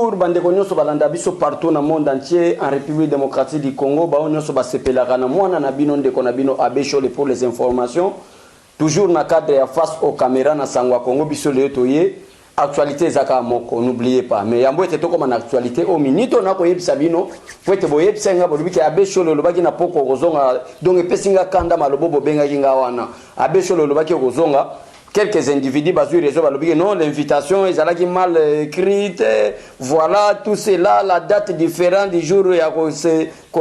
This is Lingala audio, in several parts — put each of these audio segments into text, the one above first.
toujours bandeko nyonso balanda biso partout na monde entier en République démocratique du Congo ba nyonso basepelaka na mwana na bino ndeko na bino abeshole pour les informations toujours na cadre ya face aux caméras na sangwa Congo biso le toye actualité zaka moko n'oubliez pas mais yambo ete to comme en actualité au minute on a ko yebisa bino fete bo yebisa nga bo biki abeshole lobaki na poko kozonga donc epesinga kanda malobo bo benga kinga wana abeshole lobaki kozonga. Quelques individus basent réseau non l'invitation est allée mal écrite voilà tout cela la date différente du jour qu'on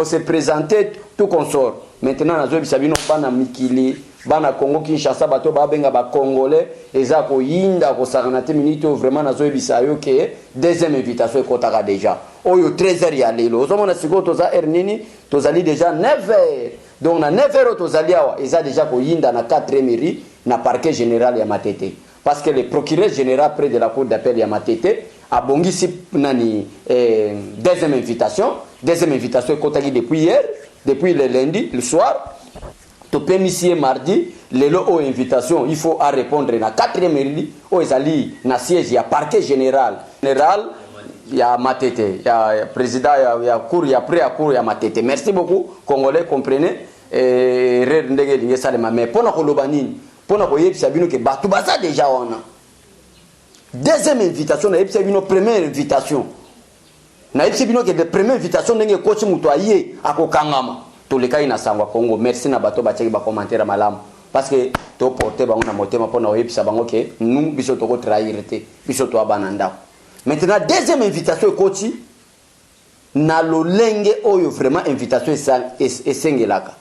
se présentait tout consort maintenant nazo bisabino bana mikili bana Congo Kinshasa bato ba benga ba congolais eza ko yinda ko saranate minute vraiment nazo bisayo que deuxième invitation est kotaka déjà oyo 13h ya lelo ozomona siko toza ernini tozali déjà 9h donc na 9h tozali awa eza déjà ko yinda na 4e mairie na parquet général ya Matete parce que le procureur général près de la cour d'appel ya Matete a bongisi nani deuxième invitation kotaki depuis hier depuis le lundi le soir to pemisier mardi lelo o invitation il faut à répondre na 4e mairie o ezali na siège ya parquet général ya Matete ya président ya cour ya près à cour ya Matete merci beaucoup congolais comprenez rer ndenge linge salema mais pona koloba nini pona ko yebisa bino ke batu baza déjà wana deuxième invitation na yebisa bino première invitation na yebisa bino ke de première invitation ndenge coach muto aye akokangama to le kai na sangwa Congo merci na bato ba cheki ba commentaire malamu parce que to porter bango na motema pona yebisa bango ke nous biso to ko trahir te biso to abananda maintenant deuxième invitation coach na lolenge oyo vraiment invitation esengelaka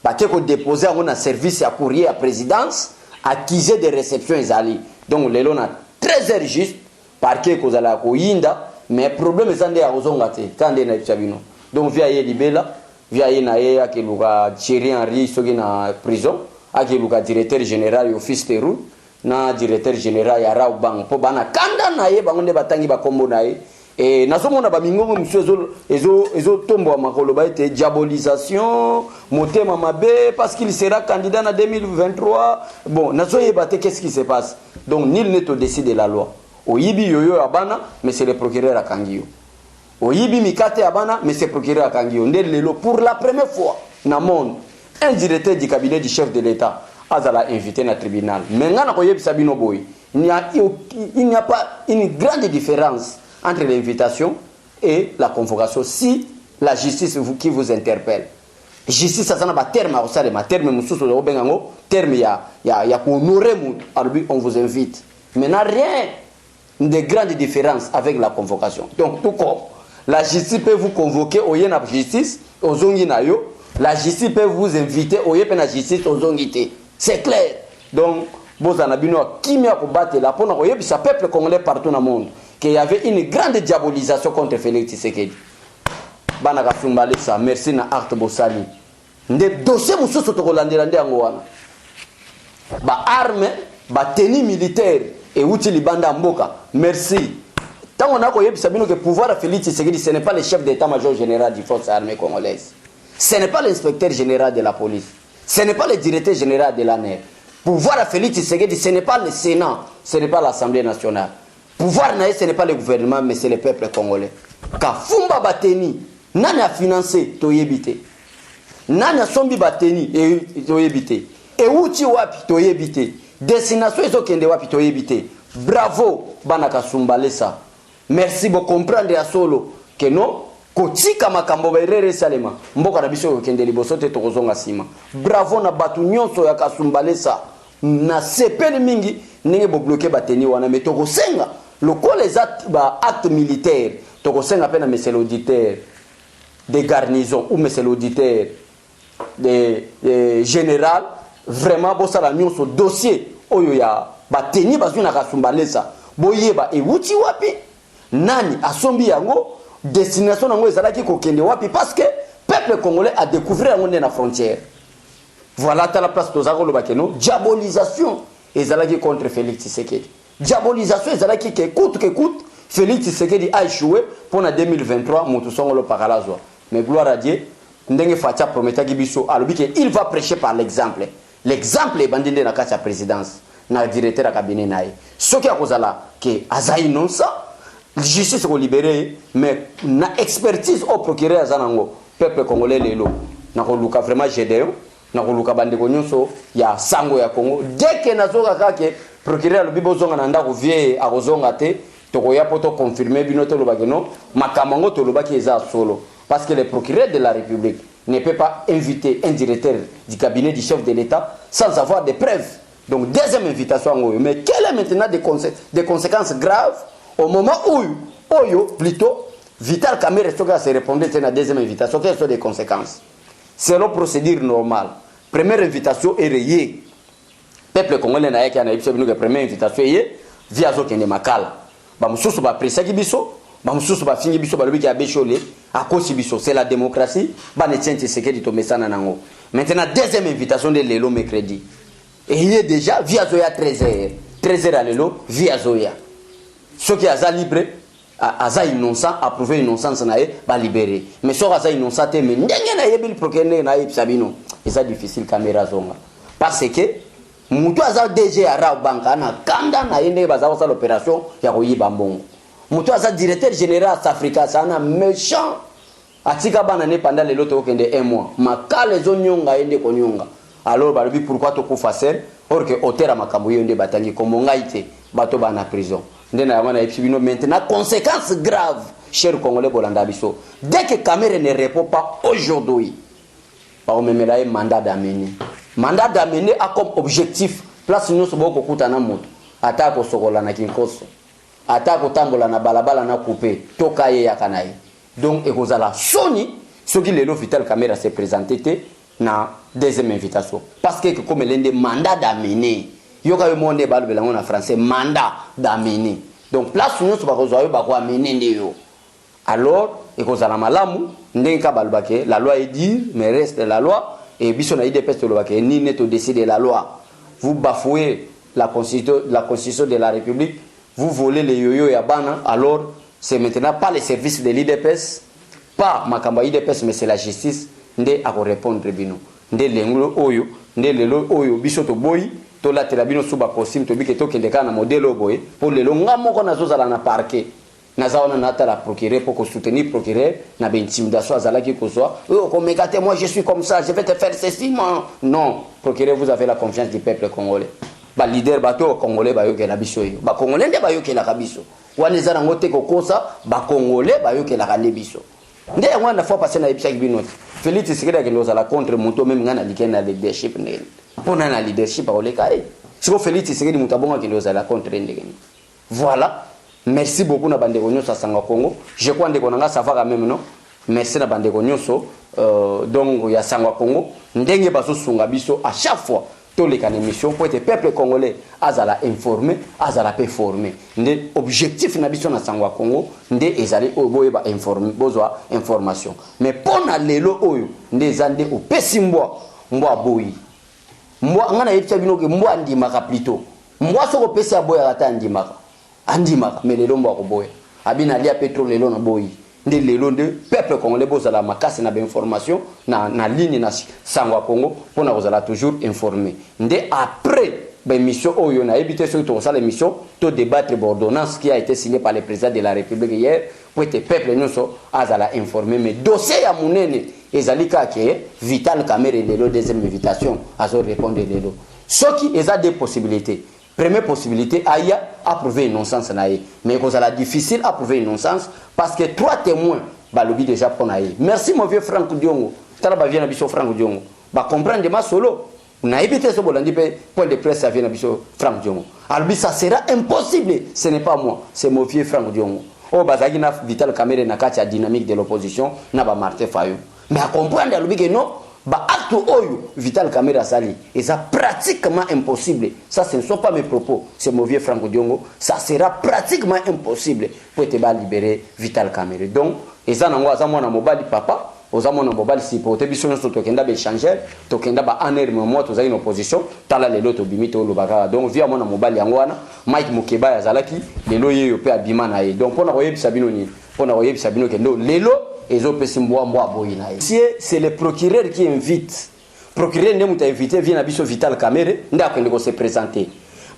baté ko déposer un service à courrier à présidence accusé de réception ezali donc lelo na 13h juste parquet ko zala ko yinda mais problème ezande ya kozonga te kande na tsabino donc via ye libela via ye na ye akeluka Thierry Henry soki na prison akeluka directeur général ya office Teru na directeur général ya Raubang po bana kanda na ye bango nde batangi ba kombo na ye et nazomona ba mingongo monsieur ezo tombo makolo ba ete diabolisation motema mabe parce qu'il sera candidat en 2023 bon nazoyeba te qu'est-ce qui se passe donc nul n'est au-dessus de la loi oyibi yoyo abana mais c'est le procureur akangio oyibi mikate abana mais c'est le procureur akangio ndé lelo pour la première fois na monde un directeur du cabinet du chef de l'État azala invité na tribunal mais ngana ko yebisa bino boy il n'y a pas une grande différence entre l'invitation et la convocation si la justice qui vous interpelle justice ça na ba terme au salé ma terme mususu do bengango terme ya ko honorer mu albi on vous invite mais n'a rien de grande différence avec la convocation donc tout comme la justice peut vous convoquer au yena justice aux zongi na yo la justice peut vous inviter au yena justice aux zongité c'est clair donc bozana bino kimia ko battre la pona ko yebisa peuple congolais partout dans le monde qu'il y avait une grande diabolisation contre Félix Tshisekedi. Bana kasumbalé ça, merci na Art Bossali. Nde dossier mususu to kolandela nde yango wana. Ba arme, ba tenue militaire et outil libanda mboka. Merci. Tant on a koyebisa bino que pouvoir à Félix Tshisekedi ce n'est pas le chef d'état-major général des forces armées congolaises. Ce n'est pas l'inspecteur général de la police. Ce n'est pas le directeur général de l'ANR. Pouvoir à Félix Tshisekedi ce n'est pas le Sénat, ce n'est pas l'Assemblée nationale. Pouvoir ce n'est pas le gouvernement, mais c'est le peuple congolais. Kafumba Bateni, nani a financé Toyebite. Nani a sombi Bateni et Toyebite. Et Uchi wapi Toyebite. Destination est okende wapi Toyebite. Bravo, Banaka Sumbalesa. Merci pour comprendre à solo que non, kotika makambo berere salema. Mboka na biso okende liboso te tokozonga sima. Bravo na batu nyonso ya Kasumbalesa. Na sepeli mingi nenge bo bloquer Bateni wana mais tokosenga. Le quoi les actes militaires, tu connais à peine monsieur l'auditeur des garnisons ou monsieur l'auditeur des général, vraiment bon ça la mise sur dossier. Oyo ya bateni bazuna kasumbalesa. Boyeba e wuti wapi nani asombi yango destination nango ezalaki kokende wapi parce que peuple congolais a découvert yango na frontière. Voilà ta la place tozako lo bakeno diabolisation ezalaki contre Félix Tshisekedi. Diabolisation ezalaki que coûte Félix Tshisekedi a échoué pour en 2023 Moutoussongo le paralazo mais gloire à Dieu ndenge Fatia prometaki biso alobi que il va prêcher par l'exemple est bandinde na kati ya présidence na directeur ya cabinet naye soki akozala que azayi non ça justice ko libérer mais na expertise au procureur azanango peuple congolais lelo na ko luka vraiment Gédéon na ko luka bande ko nyonso ya sango ya Congo dès que nazoka kake procureur lobibo zonga na ndako vie akozonga te to ko ya poto confirmer bino to lobaki non makamango to lobaki eza solo parce que le procureur de la République ne peut pas inviter un directeur du cabinet du chef de l'État sans avoir des preuves. Donc deuxième invitation, mais quelle est maintenant des conséquences graves au moment où plutôt Vital Kamerhe se répondait à la deuxième invitation. Quelles sont les conséquences? Selon procédure normale, première invitation est rayée. Peuple congolais n'a pas eu la première invitation via Zokende Makala. Bamususu ba pressa kibiso, bamususu ba fingi biso balobi ki abechole, akosi biso, c'est la démocratie, ba ne tient Tshisekedi to mesana nango. Maintenant deuxième invitation de lelo mercredi. Et il est déjà via Zoya 13h. 13h à l'élo, via Zoya. Ceux qui sont libres, aza innocent, approuvé innocence nae, ba libéré. Mais ceux qui sont innocents, mais n'engue na yebil procureur na yeb sabino. Et ça difficile caméra zonga. Parce que mutu aza DG ara banka na kanda na yende baza ko sa l'opération ya koyiba mbongo. Mutu aza directeur général Africa sana méchant. Atika bana ne pendant le loto kende 1 mois. Makale zonyonga yende konyonga. Alors balobi pourquoi to ko facer or que otera makambo yende batangi comme ngaite bato bana prison. Ndena yamana epsibino maintenant conséquences graves cher congolais bolanda biso. Dès que Kamerhe ne répond pas aujourd'hui, ba omemela e mandat d'amener. Mandat d'amener a comme objectif place nyonso boko kutana moto ata ko sokola na kinkoso ata ko tambola na balabala na couper toka ye yakanaye. Donc ekozala soni ce qui lelo Vital Kamerhe s'est présenté na deuxième invitation parce que comme l'un mandat d'amener yoka yo monde balu belango na français mandat d'amener. Donc place nyonso bakozwa ba ko amener ndeyo. Alors ekozala malamu ndenka balbake la loi est dire mais reste la loi. Et biso na IDPS to lobake ni neto décider la loi. Vous bafouez la constitution de la République, vous volez les yoyo ya bana, alors c'est maintenant pas les services de l'IDPS, pas makamba IDPS mais c'est la justice ndé à répondre bino. Ndé lengulo oyo, ndé lelo oyo biso to boy to la telabino suba costume to bike to kendeka na modèle boy pour le longa moko na zozala na parquet. Nazaona nata la procureur pour soutenir procureur na intimidation azalaki kozwa commeégate moi je suis comme ça je vais te faire ceci non procureur vous avez la confiance du peuple congolais ba leader bato congolais ba yoke la biso yo ba congolais nde ba yoke la kabiso wana ezana ngote kokosa ba congolais ba yoke la kane biso nde ngwana fois passer na ebisa binoti Félix Tshisekedi ke lozala contre moto même ngana likena leadership ndeni pona na leadership ba oleka siko Félix Tshisekedi mutabonga ke lozala contre ndeni voilà. Merci beaucoup na bande konyoso à Sangwa Congo. Je crois que on a ça va quand même non. Merci na bande konyoso donc ya Sangwa Congo. Ndenge baso sunga biso à chaque fois tous les canaux émission pour être peuple congolais azala informé, azala performer. Ndé objectif na biso na Sangwa Congo ndé ezali oboye ba informer, bozwa information. Mais pona lelo oyo ndé zande o pesimbo mbo boyi. Mbo ngana yebisa bino ke mbo andimaka plutôt. Mbo soko pesa boya ata andimaka. Andimaka mais lelo mbo akoboya abina lia pétrole lelo na boyi nde lelo nde peuple congolais bozala makasi na information na ligne na Sangwa Congo pona kozala toujours informé nde après ben mission oyo na éviter ce to ça l'émission to débattre l'ordonnance qui a été signée par le président de la République hier pour que peuple nyonso azala informé mais dossier ya munene ezalika ke Vital Kamerhe lelo deuxième invitation azo répondre lelo ce qui est des possibilités. Première possibilité, Aya approuver une innocence naïe. Mais cause la difficile à prouver une innocence parce que 3 témoins balobi déjà pour naïe. Merci mon vieux Franck Diongo. Tala ba vient biso Franck Diongo. Ba comprendre ma solo. Na évité ce bolandi point de presse ça vient biso Franck Diongo. Alors ça sera impossible. Ce n'est pas moi, c'est mon vieux Franck Diongo. Oh bazaki na Vital Kamerhe na kati ya dynamique de l'opposition na ba Martin Fayou. Mais à comprendre alors que non ba acte oyo Vital Kamerhe asali et ça pratiquement impossible. Ça ce ne sont pas mes propos, c'est mon vieux Franck Diongo. Ça sera pratiquement impossible pour te libérer Vital Kamerhe. Donc et ça nango azamona mobali papa ozamona mobali si pour te biso nso tokenda be changer tokenda ba aner moi tozali une opposition tala lelo to bimito lobaka. Donc via mona mobali yango wana Mike Mukeba yazalaki lelo yeyo pe abima na ye. Donc pona koyebisa bino ni pona koyebisa bino ke lelo c'est le procureur qui invite. Procureur ne m'a invité, vient à Vital Kamerhe, n'a pas se présenter.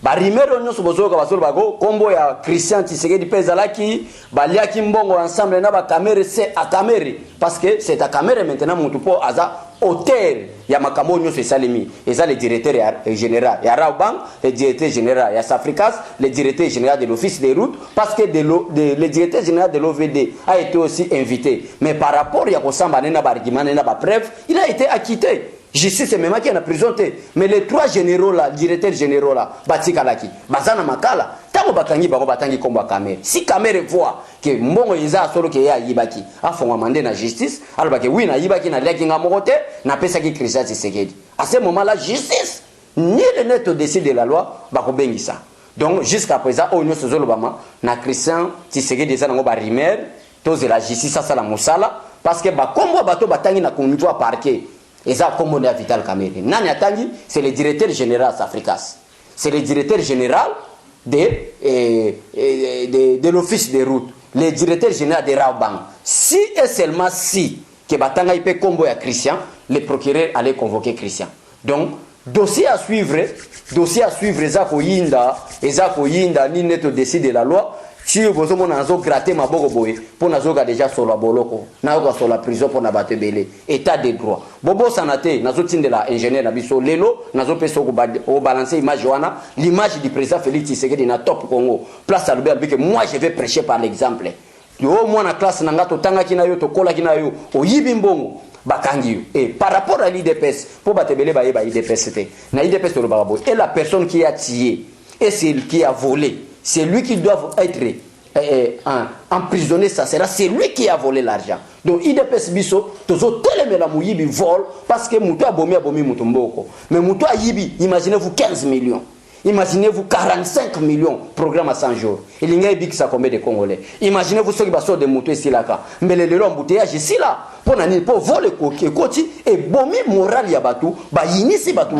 ba rimero nyonso bozoka basolo bako kombo ya Christian Tshisekedi pezalaki baliaki mbongo ensemble na ba camere c'est à camere parce que c'est à camere maintenant mutu po aza auteur ya makambo nyonso esalemi eza le directeur général ya Raubang, le directeur général ya Safricas, le directeur général de l'office des routes parce que le directeur général de l'OVD a été aussi invité mais par rapport ya kosamba na ba argument na ba preuve il a été acquitté. Justice c'est même qui en a présenté mais les trois généraux là directeurs généraux là batika laki bazana makala tango bakangi bako batangi komba kamera si kamera voit que mbongo iza solo ke ya yibaki afonga mande na justice alors que oui na yibaki na leki nga mokote na pesa ki Christian Tshisekedi à ce moment là justice ni le net au-dessus de la loi bako bengisa donc jusqu'à présent on se zolobama na Christian Tshisekedi ça ngo ba rimer tous de la justice ça la musala parce que ba kombo bato batangi na conduit parquet. Et ça, comme on est à Vital Kamerhe. Nani Atangi, c'est le directeur général Safricas. C'est le directeur général de l'office des routes. Le directeur général de Raubang. Si et seulement si, que Batanga peut combo à Christian, le procureur allait convoquer Christian. Donc, dossier à suivre, Ezako Yinda, ni net au-dessus de la loi. Si vous avez gratté ma bogoboye, pour nous déjà sur la boloko, sur la prison pour n'abattre belé, état de droit. Bobo sanate, nous avons de la ingénieur Nabiso Lelo, nous avons balancé l'image du président Félix Tshisekedi dans top Congo. Place à l'Ubert, que moi je vais prêcher par l'exemple. Yo moi na classe nangato tanga kinayo to kola kinayo o yibimbongo bakangi et par rapport à l'IDPS pour batebele ba IDPS c'était na IDPS to bababo et la personne qui a tué et celle qui a volé. C'est lui qui doit être emprisonné, ça sera c'est lui qui a volé l'argent. Donc IDPS biso tozo teleme la muyibi vol parce que muto abomi mutomboko. Mais muto ayibi, imaginez-vous 15 millions. Imaginez-vous 45 millions programme à 100 jours. Il y a une ça combien de Congolais. Imaginez-vous ceux qui sont des motos ici là. Mais les embouteillages ici là pour voler koti et bomi moral ya batu ba inisi batu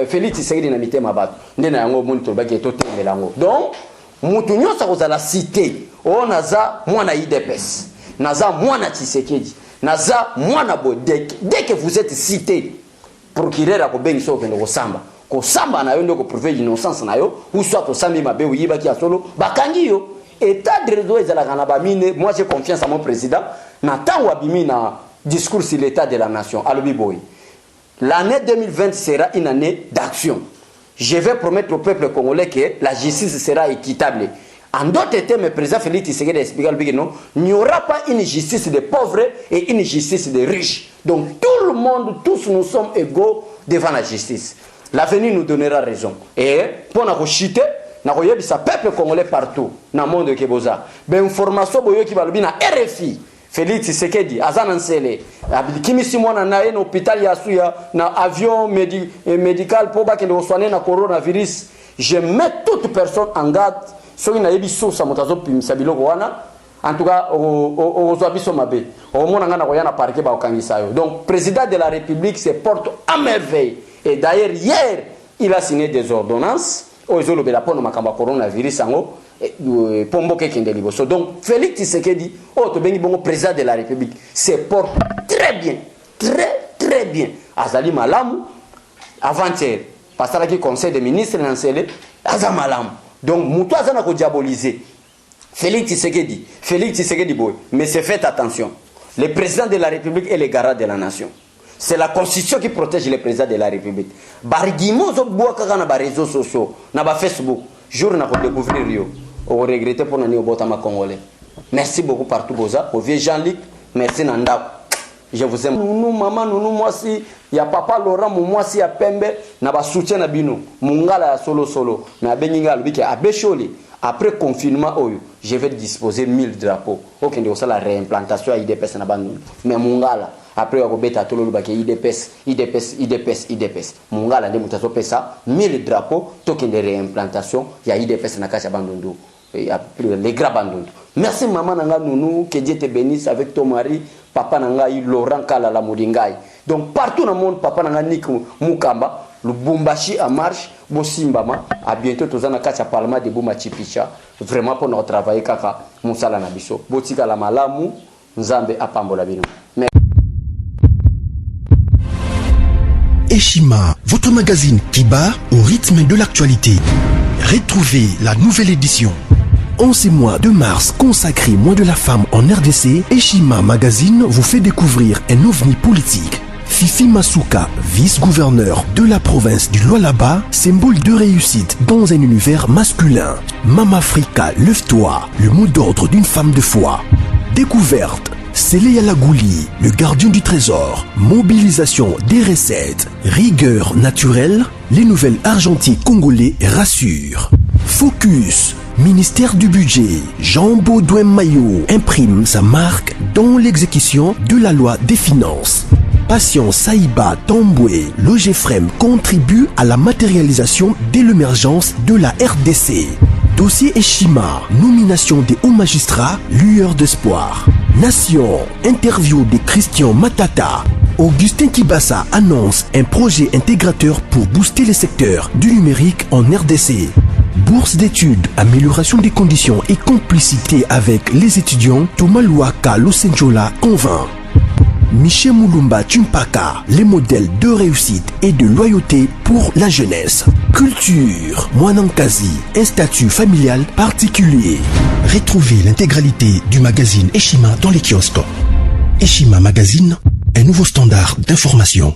Félix Tshisekedi na mitema batu. Ndena yango monitor ba ki totemela yango. Donc mutu nyosa kozala cité o naza mwana IDPS naza mwana Tshisekedi naza mwana boy dès que vous êtes cité procureur akobengi so kendo kosamba kosamba na yo ndoko prouver l'innocence na yo ou soit osami mabe uyiba ki asolo bakangi yo état de réseau ezala kana ba mine moi j'ai confiance à mon président na tango abimi na discours sur l'état de la nation alobi boy l'année 2020 sera une année d'action. Je vais promettre au peuple congolais que la justice sera équitable. En d'autres termes, le président Félix Tshisekedi explique que non, il n'y aura pas une justice des pauvres et une justice des riches. Donc tout le monde, tous nous sommes égaux devant la justice. L'avenir nous donnera raison. Et pour nous chiter, nous avons le peuple congolais partout dans le monde de Keboza. Ben information qui va na RFI. Félix Tshisekedi azana nsele kimisi mwana na en hôpital ya suya na avion médical pour ba kende soigner na coronavirus. Je mets toute personne en garde soki na yebi sosa motazo pimisa biloko wana en tout cas au biso mabe au mona ngana ko yana parquet ba okangisa yo. Donc président de la République se porte à merveille et d'ailleurs hier il a signé des ordonnances au zolo bela pono makamba coronavirus ango pomboke kende liboso. Donc Félix Tshisekedi bengi bongo président de la République se porte très bien, très bien. Azali malamu avant-hier parce que conseil des ministres nancele azali malamu. Donc muto azana ko diaboliser Félix Tshisekedi boy, mais c'est faites attention. Le président de la République est le garant de la nation. C'est la constitution qui protège le président de la République. Barigimo zo boa kaka na ba réseaux sociaux, na ba Facebook, jour na ko découvrir yo. On regrette pour nani obotama congolais. Merci beaucoup partout Boza, au vieux Jean-Luc, merci Nanda. Je vous aime. Nous maman nous moi si ya papa Laurent moi si ya Pembe na ba soutien na bino. Mungala ya solo na beninga lobiki abesholi. Après confinement je vais disposer 1000 drapeaux. OK ndio ça la réimplantation à IDPS na bandu. Mais mungala après on beta tolo lobaki IDPS. Mungala ndio mutazo pesa 1000 drapeaux token de réimplantation ya IDPS na kacha bandundu. Les grands bandundu. Merci maman nanga nounou, que Dieu te bénisse avec ton mari, papa nanga Laurent Kalala Modingai. Donc partout dans le monde papa nanga Nik Mukamba, le Bumbashi en marche, Bosimbama, à bientôt tous en akacha parlement de Bouma Chipicha, vraiment pour notre travail kaka Moussala Nabiso. Botika la malamu, Nzambe apambola bino. Eshima, votre magazine qui bat au rythme de l'actualité. Retrouvez la nouvelle édition. En ce mois de mars consacré mois de la femme en RDC, Eshima Magazine vous fait découvrir un ovni politique. Fifi Masuka, vice-gouverneur de la province du Lualaba, symbole de réussite dans un univers masculin. Mama Africa, lève-toi, le mot d'ordre d'une femme de foi. Découverte. Sélé Alagouli, le gardien du trésor. Mobilisation des recettes. Rigueur naturelle. Les nouvelles argentiques congolais rassurent. Focus. Ministère du budget. Jean Baudouin Maillot imprime sa marque dans l'exécution de la loi des finances. Patient Saïba Tamboué, Logefrem contribue à la matérialisation de l'émergence de la RDC. Dossier Eshima, nomination des hauts magistrats, lueur d'espoir. Nation, interview de Christian Matata. Augustin Kibassa annonce un projet intégrateur pour booster les secteurs du numérique en RDC. Bourse d'études, amélioration des conditions et complicité avec les étudiants, Thomas Luaka Losenjola convainc. Michel Moulumba Tumpaka, les modèles de réussite et de loyauté pour la jeunesse. Culture, Mwanankazi, un statut familial particulier. Retrouvez l'intégralité du magazine Eshima dans les kiosques. Eshima Magazine, un nouveau standard d'information.